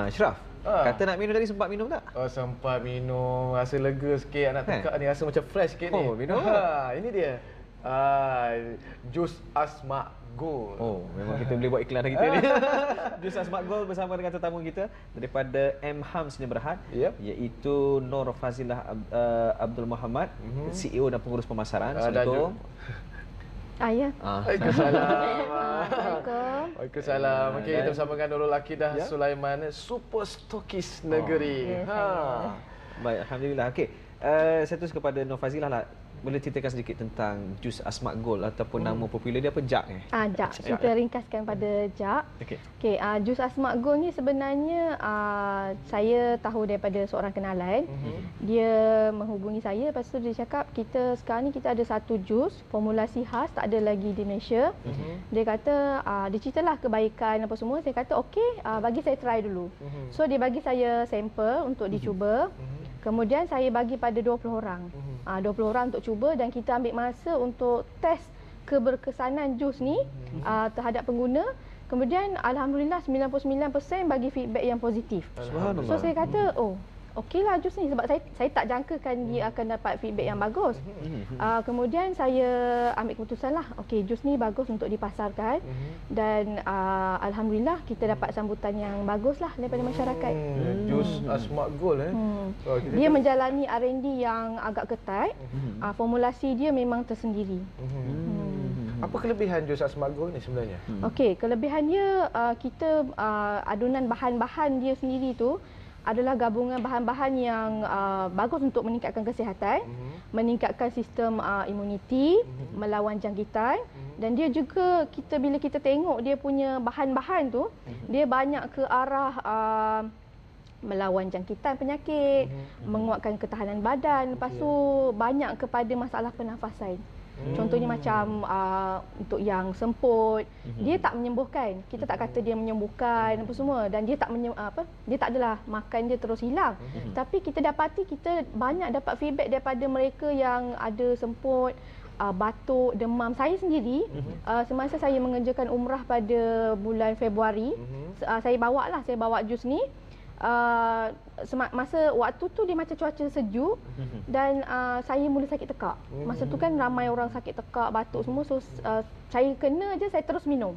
Ashraf, kata nak minum tadi sempat minum tak? Oh, sempat minum. Rasa lega sikit nak tekak ni. Rasa macam fresh sikit ni. Oh, minum. Ini dia. Jus Asma Gold. Oh, memang kita boleh buat iklan dah kita ni. Jus Asma Gold bersama dengan tetamu kita daripada M-Ham Sdn Bhd, iaitu Nur Fazilah Abdul Muhammad, CEO dan pengurus pemasaran. Assalamualaikum. Ya. Assalamualaikum. Waalaikumsalam. Okey, kita bersama dengan Nurul Akidah Sulaiman, super stokis negeri. Baik, alhamdulillah. Okey. Saya terus kepada Nur Fazilah lah. Boleh ceritakan sedikit tentang Jus Asma Gold ataupun nama popular dia apa? Jak eh? Jak. Kita ringkaskan pada Jak. Okey, Jus Asma Gold ni sebenarnya saya tahu daripada seorang kenalan. Dia menghubungi saya, lepas tu dia cakap kita sekarang ni kita ada satu jus formulasi khas, tak ada lagi di Malaysia. Dia kata dia ceritalah kebaikan apa semua. Saya kata okey, bagi saya try dulu. So dia bagi saya sampel untuk dicuba. Kemudian saya bagi pada 20 orang. 20 orang untuk cuba dan kita ambil masa untuk test keberkesanan jus ni terhadap pengguna. Kemudian alhamdulillah 99% bagi feedback yang positif. So saya kata, oh, okeylah jus ni, sebab saya tak jangkakan dia akan dapat feedback yang bagus. Kemudian saya ambil keputusan lah, okey, jus ni bagus untuk dipasarkan dan alhamdulillah kita dapat sambutan yang bagus lah daripada masyarakat. Jus Asma Gold dia menjalani R&D yang agak ketat. Formulasi dia memang tersendiri. Apa kelebihan jus Asma Gold ni sebenarnya? Okey, kelebihan dia kita adunan bahan-bahan dia sendiri tu adalah gabungan bahan-bahan yang bagus untuk meningkatkan kesihatan, meningkatkan sistem imuniti, melawan jangkitan, dan dia juga bila kita tengok dia punya bahan-bahan tu, dia banyak ke arah melawan jangkitan penyakit, menguatkan ketahanan badan, lepas tu banyak kepada masalah pernafasan. Contohnya macam untuk yang semput, dia tak menyembuhkan. Kita tak kata dia menyembuhkan apa semua, dan dia dia tak adalah makan dia terus hilang. Tapi kita dapati kita banyak dapat feedback daripada mereka yang ada semput, batuk, demam. Saya sendiri semasa saya mengerjakan umrah pada bulan Februari, saya bawa jus ni. Masa waktu tu dia macam cuaca sejuk dan saya mula sakit tekak. Masa tu kan ramai orang sakit tekak, batuk semua. So saya kena je, saya terus minum.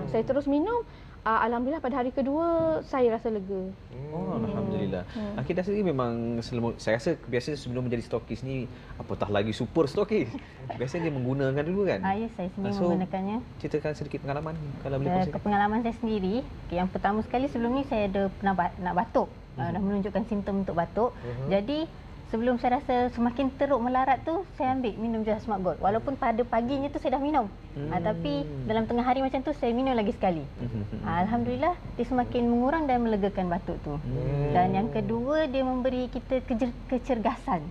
Saya terus minum. Alhamdulillah pada hari kedua saya rasa lega. Alhamdulillah. Akidah sendiri memang saya rasa biasanya sebelum menjadi stokis ni, apatah lagi super stokis, biasanya dia menggunakan dulu kan? Ya, saya sendiri menggunakannya. Ceritakan sedikit pengalaman kalau boleh kongsikan. Pengalaman saya sendiri, yang pertama sekali sebelum ni saya ada pernah nak batuk. Dah menunjukkan simptom untuk batuk. Jadi sebelum saya rasa semakin teruk melarat tu, saya ambil minum Jus Asma Gold. Walaupun pada paginya tu saya dah minum. Tapi dalam tengah hari macam tu saya minum lagi sekali. Alhamdulillah dia semakin mengurang dan melegakan batuk tu. Dan yang kedua, dia memberi kita kecergasan.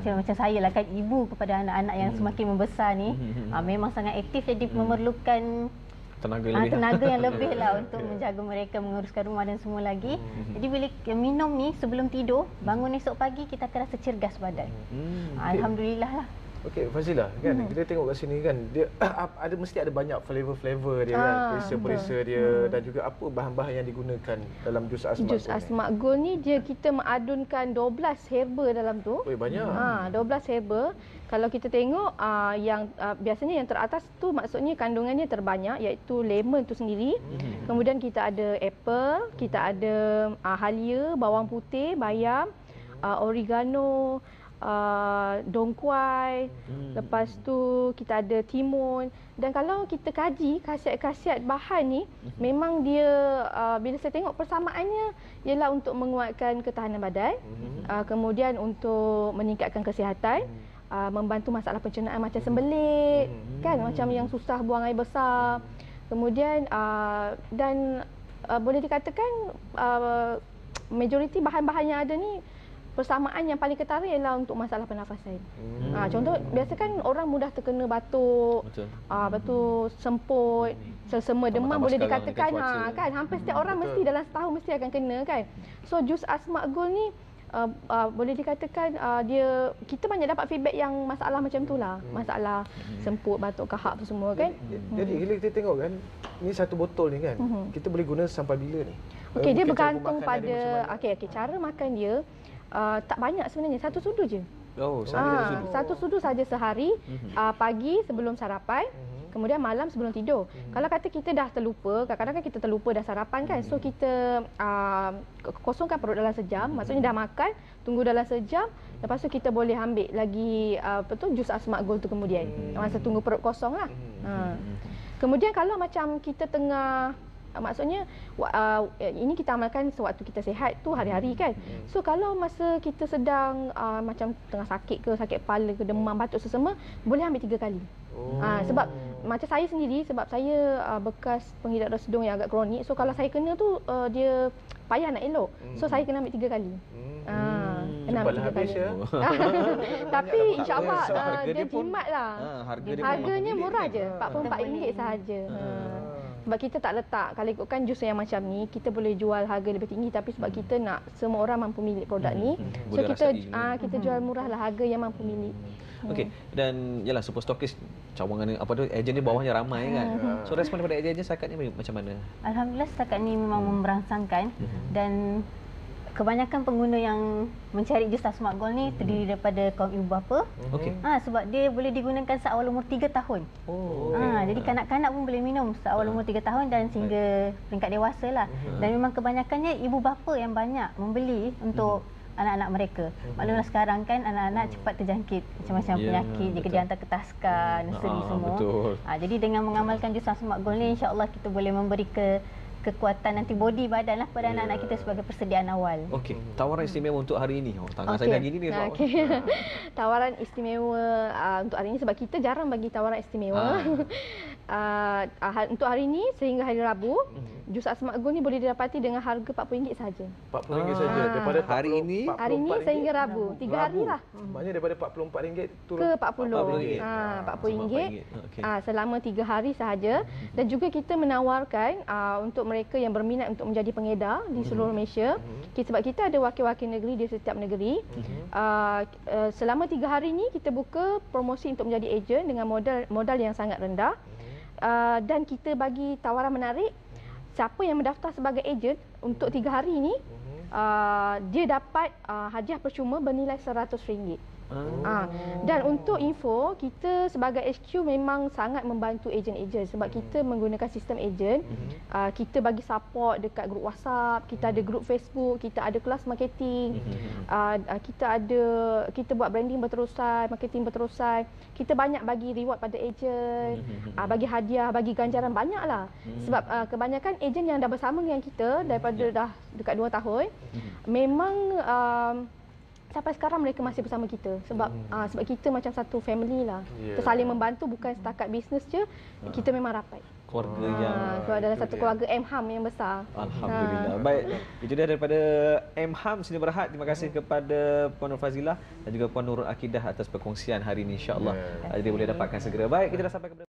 Macam saya lah kan, ibu kepada anak-anak yang semakin membesar ni, memang sangat aktif, jadi memerlukan tenaga yang lebih lah untuk menjaga mereka, menguruskan rumah dan semua lagi. Jadi bila minum ni sebelum tidur, bangun esok pagi kita akan rasa cergas badan. Alhamdulillah lah. Okey, Fazilah, kan kita tengok kat sini kan, dia mesti ada banyak flavor dia kan, perisa-perisa dia dan juga apa bahan-bahan yang digunakan dalam jus Asma Gold. Jus Asma Gold ni kita mengadunkan 12 herba dalam tu. Banyak. 12 herba. Kalau kita tengok yang biasanya yang teratas tu maksudnya kandungannya terbanyak, iaitu lemon tu sendiri. Kemudian kita ada apple, kita ada halia, bawang putih, bayam, oregano, dongkuai, lepas tu kita ada timun. Dan kalau kita kaji khasiat-khasiat bahan ni, memang dia bila saya tengok persamaannya ialah untuk menguatkan ketahanan badan, kemudian untuk meningkatkan kesihatan, membantu masalah pencernaan macam sembelit, kan, macam yang susah buang air besar. Kemudian dan boleh dikatakan majoriti bahan-bahan yang ada ni persamaan yang paling ketara ialah untuk masalah pernafasan. Contoh, biasa kan orang mudah terkena batuk, batuk semput, selsema demam, boleh dikatakan kan hampir setiap orang mesti dalam setahun mesti akan kena kan. So jus Asmak Gold ni boleh dikatakan kita banyak dapat feedback yang masalah macam itulah, masalah semput, batuk, kahak tu semua kan. Jadi bila kita tengok kan, ni satu botol ni kan, kita boleh guna sampai bila ni? Okey, dia bergantung pada cara makan dia. Tak banyak sebenarnya, satu sudu je. Satu sudu saja sehari, pagi sebelum sarapan, kemudian malam sebelum tidur. Kalau kata kita dah terlupa, kadang-kadang kan kita terlupa dah sarapan kan, so kita kosongkan perut dalam sejam, maksudnya dah makan, tunggu dalam sejam, lepas tu kita boleh ambil lagi jus Asmak Gold tu kemudian, masa tunggu perut kosong lah. Kemudian kalau macam kita tengah maksudnya ini kita amalkan sewaktu kita sihat tu hari-hari kan. So kalau masa kita sedang macam tengah sakit ke, sakit kepala ke, demam, batuk sesama, boleh ambil 3 kali. Sebab macam saya sendiri, sebab saya bekas pengidap resedung yang agak kronik. So kalau saya kena tu dia payah nak elok. So saya kena ambil 3 kali. Kena ambil 3 kali. Tapi insya-Allah dia jimat lah. Harganya murah je, RM44 sahaja. Sebab kita tak letak, kalau ikutkan jus yang macam ni, kita boleh jual harga lebih tinggi, tapi sebab kita nak semua orang mampu milik produk ni, so kita jual murah lah, harga yang mampu milik. Okey, dan yalah super stokis cawangan ejen ni bawahnya ramai kan. So respon daripada ejen setakat ni macam mana? Alhamdulillah setakat ni memang memberangsangkan, dan kebanyakan pengguna yang mencari jus Asmak Gold ni terdiri daripada kaum ibu bapa. Sebab dia boleh digunakan seawal umur 3 tahun. Jadi kanak-kanak pun boleh minum seawal umur 3 tahun dan sehingga peringkat dewasa lah. Dan memang kebanyakannya ibu bapa yang banyak membeli untuk anak-anak mereka. Maklumlah sekarang kan anak-anak cepat terjangkit macam-macam penyakit, jika dihantar ke taska, nursery semua. Jadi dengan mengamalkan jus Asmak Gold ni, insya-Allah kita boleh memberi kekuatan antibody badan lah pada anak-anak kita sebagai persediaan awal. Okey, tawaran istimewa untuk hari ini. Tangan saya dah gini ni. Tawaran istimewa untuk hari ini, sebab kita jarang bagi tawaran istimewa. Untuk hari ini sehingga hari Rabu, jus Asmak Gold ni boleh didapati dengan harga RM40 saja. RM40 saja daripada hari ini sehingga Rabu. 3 hari lah. Maknanya daripada RM44 turun ke RM40. RM40 selama 3 hari sahaja. Dan juga kita menawarkan untuk mereka yang berminat untuk menjadi pengedar di seluruh Malaysia. Sebab kita ada wakil-wakil negeri di setiap negeri. Selama 3 hari ni kita buka promosi untuk menjadi ejen dengan modal yang sangat rendah. Dan kita bagi tawaran menarik, siapa yang mendaftar sebagai ejen untuk 3 hari ini, dia dapat hadiah percuma bernilai RM100. Dan untuk info, kita sebagai HQ memang sangat membantu ejen-ejen sebab kita menggunakan sistem ejen. Kita bagi support dekat grup WhatsApp, kita ada grup Facebook, kita ada kelas marketing, kita buat branding berterusan, marketing berterusan. Kita banyak bagi reward pada ejen, bagi hadiah, bagi ganjaran banyaklah. Sebab kebanyakan ejen yang dah bersama dengan kita daripada dah dekat 2 tahun, memang sampai sekarang mereka masih bersama kita sebab kita macam satu family lah. Kita saling membantu, bukan setakat bisnes je. Kita memang rapat. Keluarga yang adalah satu keluarga M-Ham yang besar. Alhamdulillah. Baik, itu dia daripada M-Ham Sdn Bhd. Terima kasih kepada Puan Nur Fazilah dan juga Puan Nurul Akidah atas perkongsian hari ini, insya-Allah. Jadi boleh dapatkan segera. Baik, kita dah sampai ke